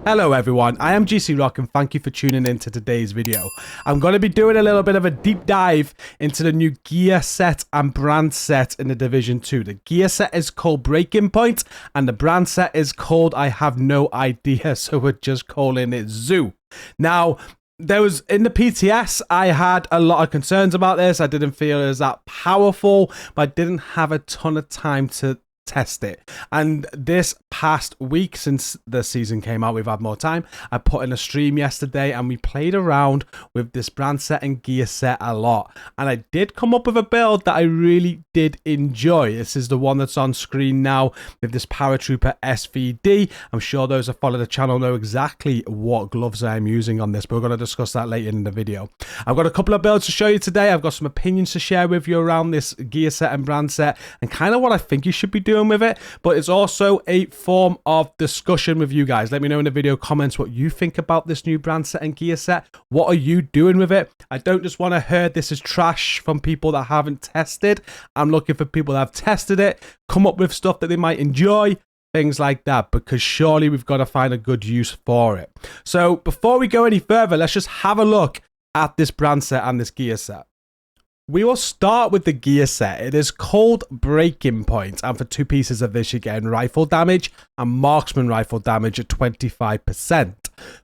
Hello everyone, I am GCROCK and thank you for tuning in to today's video. I'm going to be doing a little bit of a deep dive into the new gear set and brand set in the Division 2. The gear set is called Breaking Point and the brand set is called I have no idea, so we're just calling it Zoo. Now, there was in the PTS, I had a lot of concerns about this. I didn't feel it was that powerful, but I didn't have a ton of time to test it. And this past week, since the season came out, we've had more time. I put in a stream yesterday and we played around with this brand set and gear set a lot. And I did come up with a build that I really did enjoy. This is the one that's on screen now with this Paratrooper SVD. I'm sure those that follow the channel know exactly what gloves I'm using on this, but we're going to discuss that later in the video. I've got a couple of builds to show you today. I've got some opinions to share with you around this gear set and brand set and kind of what I think you should be doing with it, but it's also a form of discussion with you guys. Let me know in the video comments what you think about this new brand set and gear set. What are you doing with it? I don't just want to hear this is trash from people that haven't tested. I'm looking for people that have tested it, come up with stuff that they might enjoy, things like that, because surely we've got to find a good use for it. So before we go any further, let's just have a look at this brand set and this gear set. We will start with the gear set. It is called Breaking Point, and for two pieces of this, you're getting rifle damage and marksman rifle damage at 25%.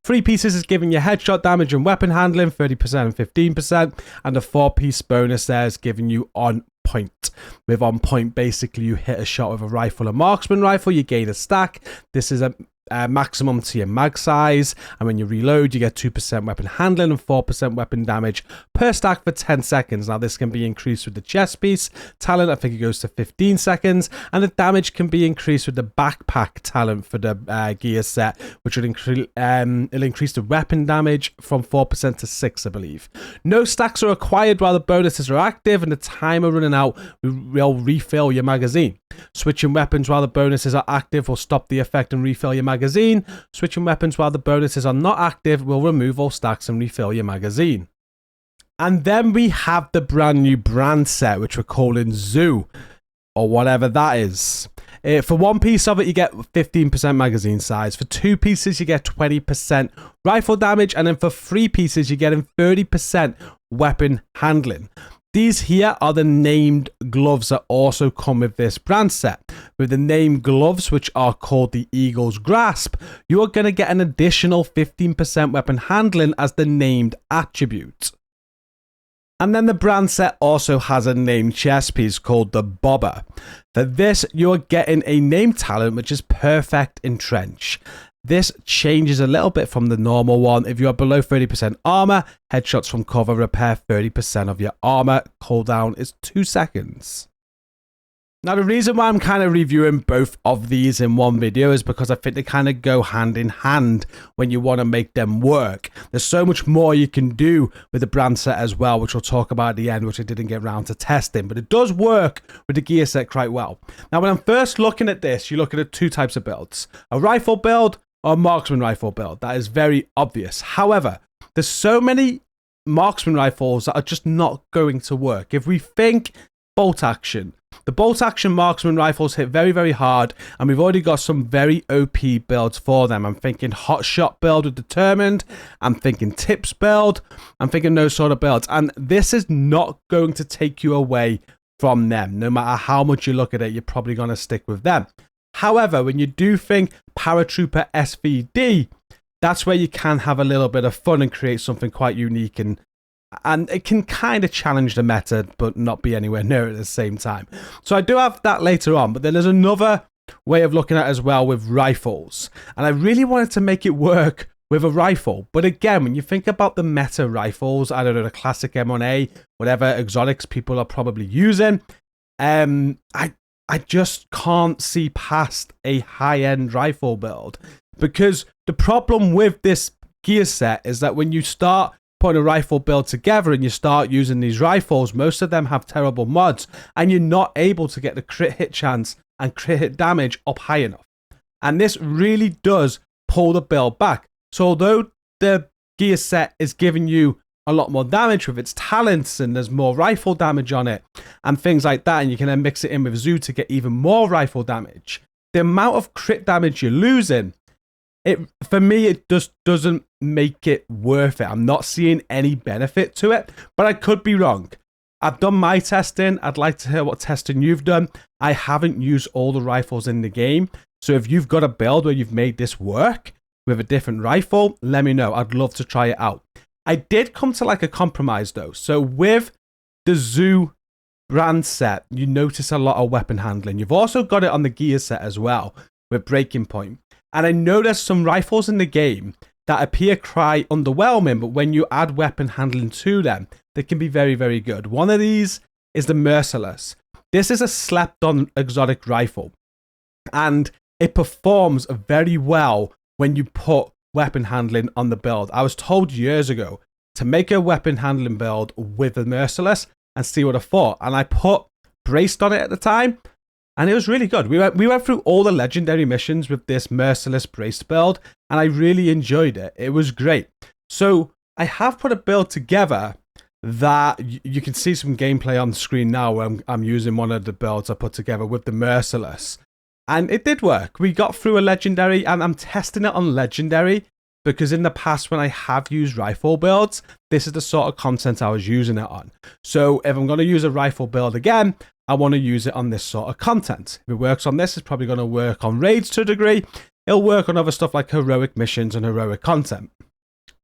Three pieces is giving you headshot damage and weapon handling, 30% and 15%, and the four-piece bonus there is giving you on point. With on point, basically, you hit a shot with a rifle or marksman rifle, you gain a stack. This is a maximum to your mag size, and when you reload you get 2% weapon handling and 4% weapon damage per stack for 10 seconds. Now this can be increased with the chest piece talent. I think it goes to 15 seconds, and the damage can be increased with the backpack talent for the gear set, which would it'll increase the weapon damage from 4% to 6%, I believe. No stacks are acquired while the bonuses are active, and the timer running out will refill your magazine. Switching weapons while the bonuses are active will stop the effect and refill your magazine. Switching weapons while the bonuses are not active will remove all stacks and refill your magazine. And then we have the brand new brand set, which we're calling Zoo, or whatever that is. For one piece of it, you get 15% magazine size. For two pieces, you get 20% rifle damage. And then for three pieces, you're getting 30% weapon handling. These here are the named gloves that also come with this brand set. With the named gloves, which are called the Eagle's Grasp, you are going to get an additional 15% weapon handling as the named attribute. And then the brand set also has a named chest piece called the Bobber. For this, you're getting a named talent, which is Perfect Entrench. This changes a little bit from the normal one. If you are below 30% armor, headshots from cover repair 30% of your armor. Cooldown is 2 seconds. Now, the reason why I'm kind of reviewing both of these in one video is because I think they kind of go hand in hand when you want to make them work. There's so much more you can do with the brand set as well, which we'll talk about at the end, which I didn't get around to testing, but it does work with the gear set quite well. Now, when I'm first looking at this, you're looking at two types of builds, a rifle build or a marksman rifle build. That is very obvious. However, there's so many marksman rifles that are just not going to work. If we think bolt action, the bolt action marksman rifles hit very, very hard, and we've already got some very OP builds for them. I'm thinking hot shot build with determined, I'm thinking tips build, I'm thinking those sort of builds, and this is not going to take you away from them. No matter how much you look at it, you're probably going to stick with them. However, when you do think Paratrooper SVD, that's where you can have a little bit of fun and create something quite unique, and it can kind of challenge the meta, but not be anywhere near it at the same time. So I do have that later on, but then there's another way of looking at it as well with rifles. And I really wanted to make it work with a rifle. But again, when you think about the meta rifles, I don't know, the classic M1A, whatever exotics people are probably using, I just can't see past a high-end rifle build. Because the problem with this gear set is that when you start putting a rifle build together and you start using these rifles, most of them have terrible mods, and you're not able to get the crit hit chance and crit hit damage up high enough. And this really does pull the build back. So although the gear set is giving you a lot more damage with its talents, and there's more rifle damage on it and things like that, and you can then mix it in with Zoo to get even more rifle damage, the amount of crit damage you're losing For me, it just doesn't make it worth it. I'm not seeing any benefit to it, but I could be wrong. I've done my testing. I'd like to hear what testing you've done. I haven't used all the rifles in the game. So if you've got a build where you've made this work with a different rifle, let me know. I'd love to try it out. I did come to like a compromise though. So with the Zoo brand set, you notice a lot of weapon handling. You've also got it on the gear set as well with Breaking Point. And I know there's some rifles in the game that appear quite underwhelming, but when you add weapon handling to them, they can be very, very good. One of these is the Merciless. This is a slept-on exotic rifle, and it performs very well when you put weapon handling on the build. I was told years ago to make a weapon handling build with the Merciless and see what I thought, and I put Braced on it at the time, and it was really good. We went through all the legendary missions with this Merciless Braced build, and I really enjoyed it. It was great. So I have put a build together that you can see some gameplay on the screen now where I'm using one of the builds I put together with the Merciless. And it did work. We got through a legendary, and I'm testing it on legendary because in the past when I have used rifle builds, this is the sort of content I was using it on. So if I'm going to use a rifle build again, I want to use it on this sort of content. If it works on this, it's probably going to work on raids to a degree. It'll work on other stuff like heroic missions and heroic content.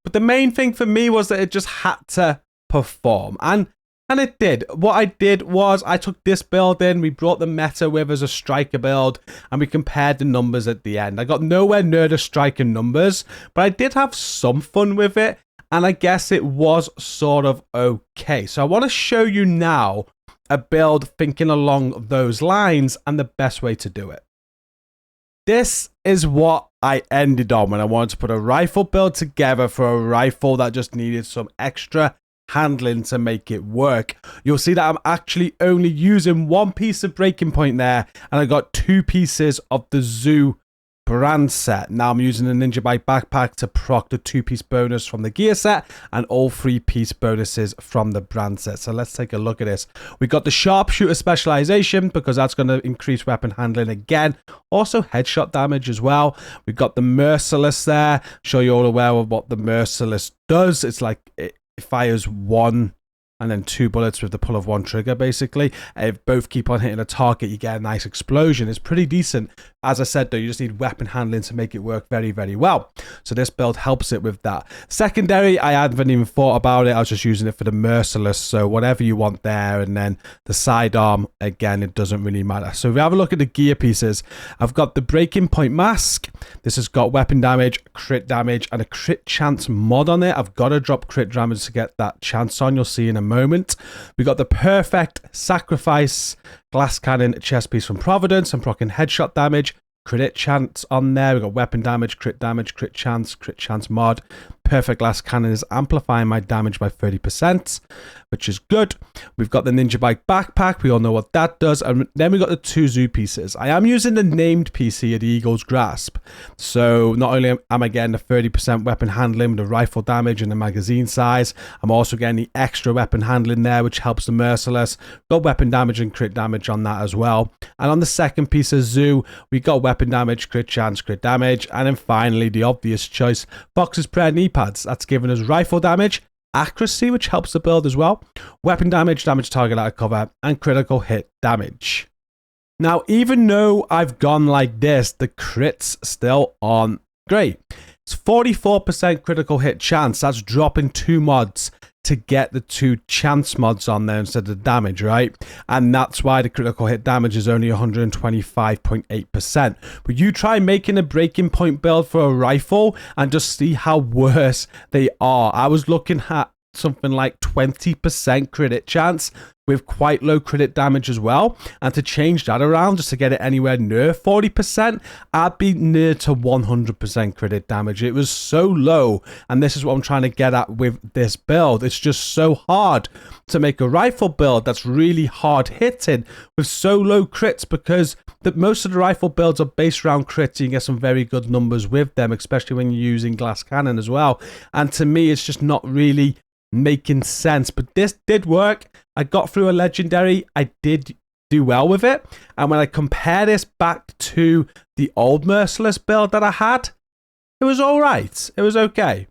But the main thing for me was that it just had to perform. And it did. What I did was I took this build in, we brought the meta with as a striker build, and we compared the numbers at the end. I got nowhere near the striker numbers, but I did have some fun with it, and I guess it was sort of okay. So I want to show you now a build thinking along those lines and the best way to do it. This is what I ended on when I wanted to put a rifle build together for a rifle that just needed some extra handling to make it work. You'll see that I'm actually only using one piece of Breaking Point there, and I got 2 pieces of the Zoo brand set. Now I'm using a Ninja Bike backpack to proc the 2-piece bonus from the gear set and all 3-piece bonuses from the brand set. So let's take a look at this. We got the sharpshooter specialization because that's going to increase weapon handling again. Also headshot damage as well. We got the Merciless there. Show you all aware of what the Merciless does. It's like it fires 1 and then 2 bullets with the pull of 1 trigger, basically. If both keep on hitting a target, you get a nice explosion. It's pretty decent. As I said, though, you just need weapon handling to make it work very, very well. So this build helps it with that. Secondary, I haven't even thought about it. I was just using it for the Merciless. So whatever you want there. And then the sidearm, again, it doesn't really matter. So if we have a look at the gear pieces, I've got the Breaking Point mask. This has got weapon damage, crit damage, and a crit chance mod on it. I've got to drop crit damage to get that chance on. You'll see in a moment. We got the Perfect Sacrifice glass cannon chest piece from Providence. I'm proccing headshot damage, crit chance on there. We got weapon damage, crit chance mod. Perfect glass cannon is amplifying my damage by 30%, which is good. We've got the Ninja Bike backpack. We all know what that does. And then we got the 2 Zoo pieces. I am using the named piece here, the Eagle's Grasp. So not only am I getting the 30% weapon handling with the rifle damage and the magazine size, I'm also getting the extra weapon handling there, which helps the Merciless. Got weapon damage and crit damage on that as well. And on the second piece of Zoo, we got weapon damage, crit chance, crit damage. And then finally, the obvious choice, Fox's Prayer knee pads. That's giving us rifle damage, accuracy, which helps the build as well, weapon damage, damage target out of cover, and critical hit damage. Now, even though I've gone like this, the crits still aren't great. It's 44% critical hit chance. That's dropping 2 mods to get the 2 chance mods on there instead of damage, right? And that's why the critical hit damage is only 125.8%. But you try making a Breaking Point build for a rifle and just see how worse they are. I was looking at something like 20% crit chance with quite low crit damage as well, and to change that around just to get it anywhere near 40%, I'd be near to 100% crit damage. It was so low, and this is what I'm trying to get at with this build. It's just so hard to make a rifle build that's really hard hitting with so low crits, because most of the rifle builds are based around crits. You can get some very good numbers with them, especially when you're using glass cannon as well, and to me it's just not really making sense. But this did work. I got through a legendary. I did do well with it, and when I compare this back to the old Merciless build that I had, it was all right. It was okay.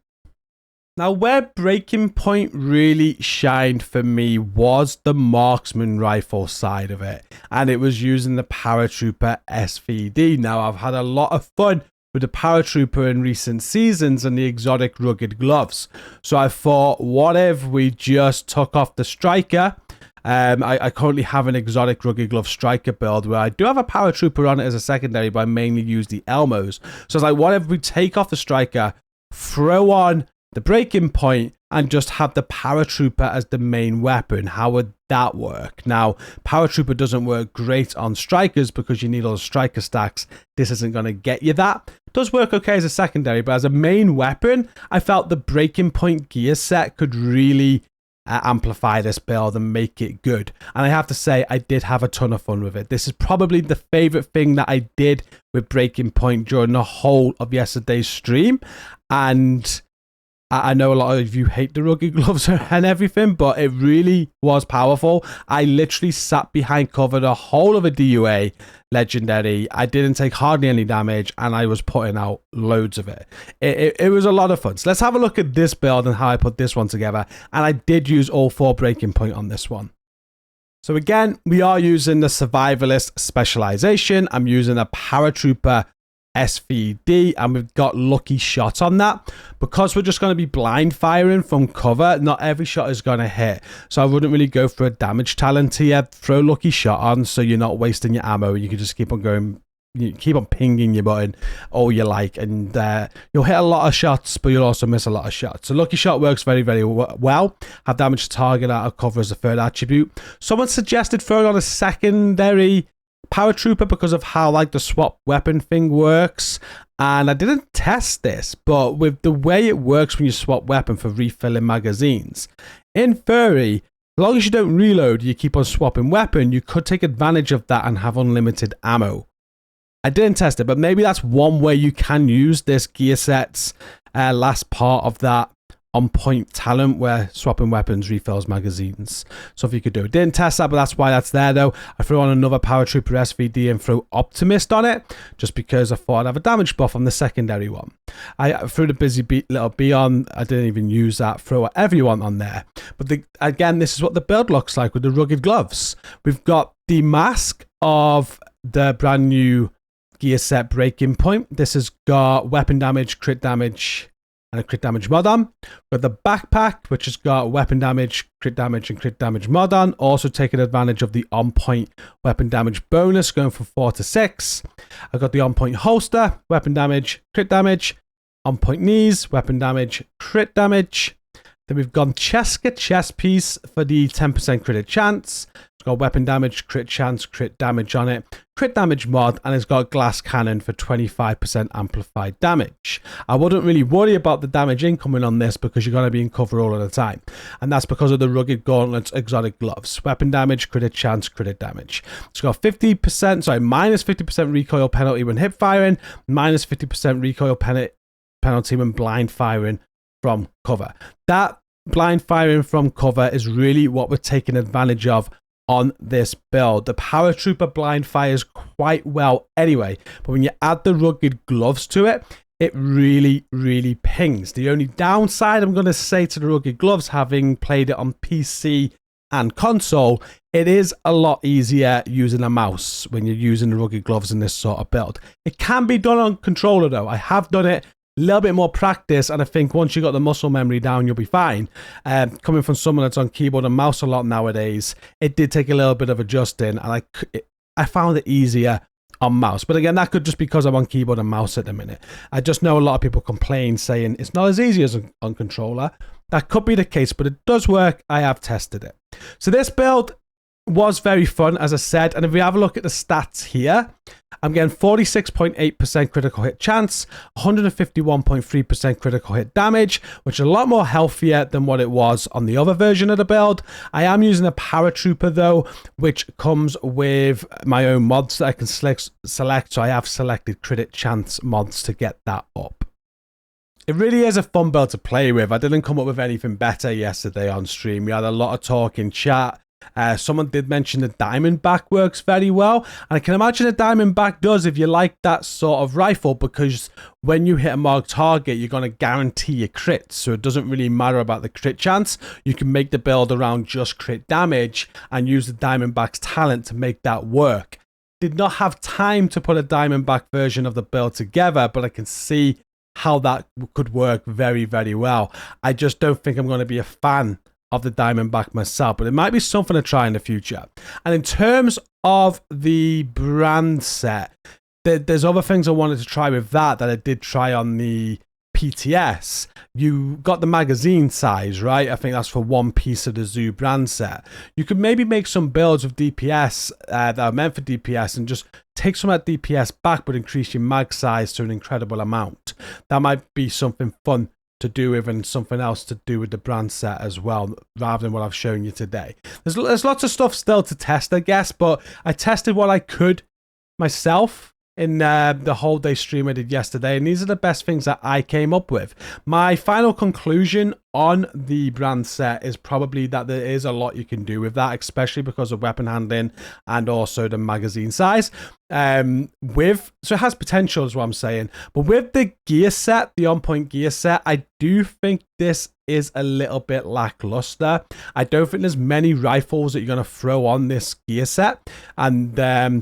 Now, where Breaking Point really shined for me was the marksman rifle side of it, and it was using the Paratrooper SVD. Now, I've had a lot of fun with the Paratrooper in recent seasons and the exotic rugged gloves. So I thought, what if we just took off the striker? I currently have an exotic rugged glove striker build where I do have a Paratrooper on it as a secondary, but I mainly use the Elmos. So it's like, what if we take off the striker, throw on the Breaking Point, and just have the Paratrooper as the main weapon? How would that work? Now, Paratrooper doesn't work great on strikers because you need all the striker stacks. This isn't going to get you that. It does work okay as a secondary, but as a main weapon, I felt the Breaking Point gear set could really amplify this build and make it good. And I have to say, I did have a ton of fun with it. This is probably the favorite thing that I did with Breaking Point during the whole of yesterday's stream. And I know a lot of you hate the rugged gloves and everything, but it really was powerful. I literally sat behind cover the whole of a DUA legendary. I didn't take hardly any damage, and I was putting out loads of it. It was a lot of fun. So let's have a look at this build and how I put this one together. And I did use all 4 Breaking Point on this one. So again, we are using the Survivalist specialization. I'm using a Paratrooper SVD, and we've got Lucky Shot on that. Because we're just going to be blind firing from cover, not every shot is going to hit. So I wouldn't really go for a damage talent here. Throw Lucky Shot on so you're not wasting your ammo. You can just keep on going, you keep on pinging your button all you like, and you'll hit a lot of shots, but you'll also miss a lot of shots. So Lucky Shot works very, very well. Have damage to target out of cover as a third attribute. Someone suggested throwing on a secondary Paratrooper because of how like the swap weapon thing works, and I didn't test this, but with the way it works when you swap weapon for refilling magazines, in theory, as long as you don't reload, you keep on swapping weapon, you could take advantage of that and have unlimited ammo. I didn't test it, but maybe that's one way you can use this gear set's last part of that on point talent where swapping weapons refills magazines. So if you could do it. Didn't test that, but that's why that's there though. I threw on another Paratrooper SVD and threw Optimist on it just because I thought I'd have a damage buff on the secondary one. I threw the Busy Little Bee on. I didn't even use that. Throw whatever you want on there. But again, this is what the build looks like with the rugged gloves. We've got the mask of the brand new gear set Breaking Point. This has got weapon damage, crit damage, and a crit damage mod on. We've got the backpack, which has got weapon damage, and crit damage mod on. Also taking advantage of the on-point weapon damage bonus, going from 4 to 6. I've got the on-point holster, weapon damage, crit damage, on-point knees, weapon damage, crit damage. Then we've gone Cheska chest piece for the 10% crit chance. It's got weapon damage, crit chance, crit damage on it, crit damage mod, and it's got glass cannon for 25% amplified damage. I wouldn't really worry about the damage incoming on this because you're going to be in cover all of the time. And that's because of the rugged gauntlets exotic gloves. Weapon damage, crit chance, crit damage. It's got minus 50% recoil penalty when hip firing, minus 50% recoil penalty when blind firing from cover. That blind firing from cover is really what we're taking advantage of on this build. The Paratrooper blind fires quite well anyway, but when you add the rugged gloves to it, it really, really pings. The only downside I'm going to say to the rugged gloves, having played it on PC and console, it is a lot easier using a mouse when you're using the rugged gloves in this sort of build. It can be done on controller though. I have done it. A little bit more practice, and I think once you got the muscle memory down, you'll be fine. Coming from someone that's on keyboard and mouse a lot nowadays, it did take a little bit of adjusting, and I found it easier on mouse. But again, that could just because I'm on keyboard and mouse at the minute. I just know a lot of people complain saying it's not as easy as on controller. That could be the case, but it does work. I have tested it. So this build was very fun, as I said, and if we have a look at the stats here, I'm getting 46.8% critical hit chance, 151.3% critical hit damage, which is a lot more healthier than what it was on the other version of the build. I am using a Paratrooper though, which comes with my own mods that I can select, so I have selected crit chance mods to get that up. It really is a fun build to play with. I didn't come up with anything better yesterday on stream. We had a lot of talk in chat. Someone did mention the Diamondback works very well, and I can imagine a Diamondback does if you like that sort of rifle, because when you hit a marked target, you're going to guarantee your crits, so it doesn't really matter about the crit chance. You can make the build around just crit damage and use the Diamondback's talent to make that work. Did not have time to put a Diamondback version of the build together, but I can see how that could work very, very well. I just don't think I'm going to be a fan of the Diamondback myself, but it might be something to try in the future. And in terms of the brand set, there's other things I wanted to try with that I did try on the PTS. You got the magazine size, right? I think that's for one piece of the Zoo brand set. You could maybe make some builds with DPS that are meant for DPS and just take some of that DPS back, but increase your mag size to an incredible amount. That might be something fun to do with, and something else to do with the brand set as well, rather than what I've shown you today. There's lots of stuff still to test, I guess, but I tested what I could myself in the whole day stream I did yesterday, and these are the best things that I came up with. My final conclusion on the brand set is probably that there is a lot you can do with that, especially because of weapon handling and also the magazine size. So it has potential is what I'm saying, but with the gear set, the on-point gear set, I do think this is a little bit lackluster. I don't think there's many rifles that you're going to throw on this gear set and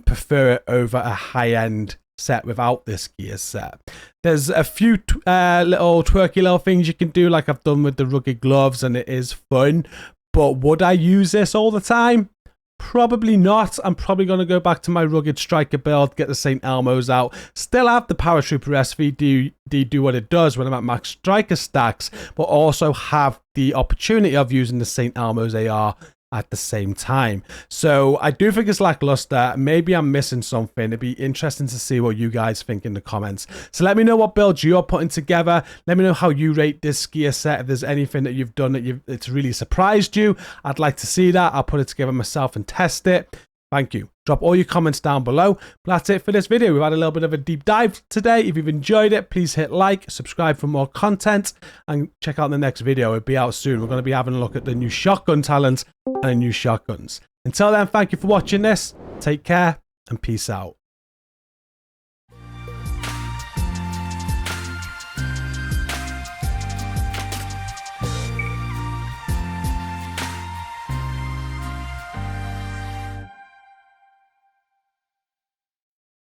prefer it over a high-end set without this gear set. There's a few little twerky little things you can do, like I've done with the rugged gloves, and it is fun, but would I use this all the time? Probably not. I'm probably going to go back to my rugged striker build, get the St. Elmo's out, still have the Paratrooper SVD do what it does when I'm at max striker stacks, but also have the opportunity of using the St. Elmo's AR at the same time. So I do think it's lackluster. Maybe I'm missing something. It'd be interesting to see what you guys think in the comments. So let me know what builds you're putting together. Let me know how you rate this gear set. If there's anything that you've done that it's really surprised you, I'd like to see that. I'll put it together myself and test it. Thank you. Drop all your comments down below. But that's it for this video. We've had a little bit of a deep dive today. If you've enjoyed it, please hit like, subscribe for more content, and check out the next video. It'll be out soon. We're going to be having a look at the new shotgun talents and the new shotguns. Until then, thank you for watching this. Take care and peace out.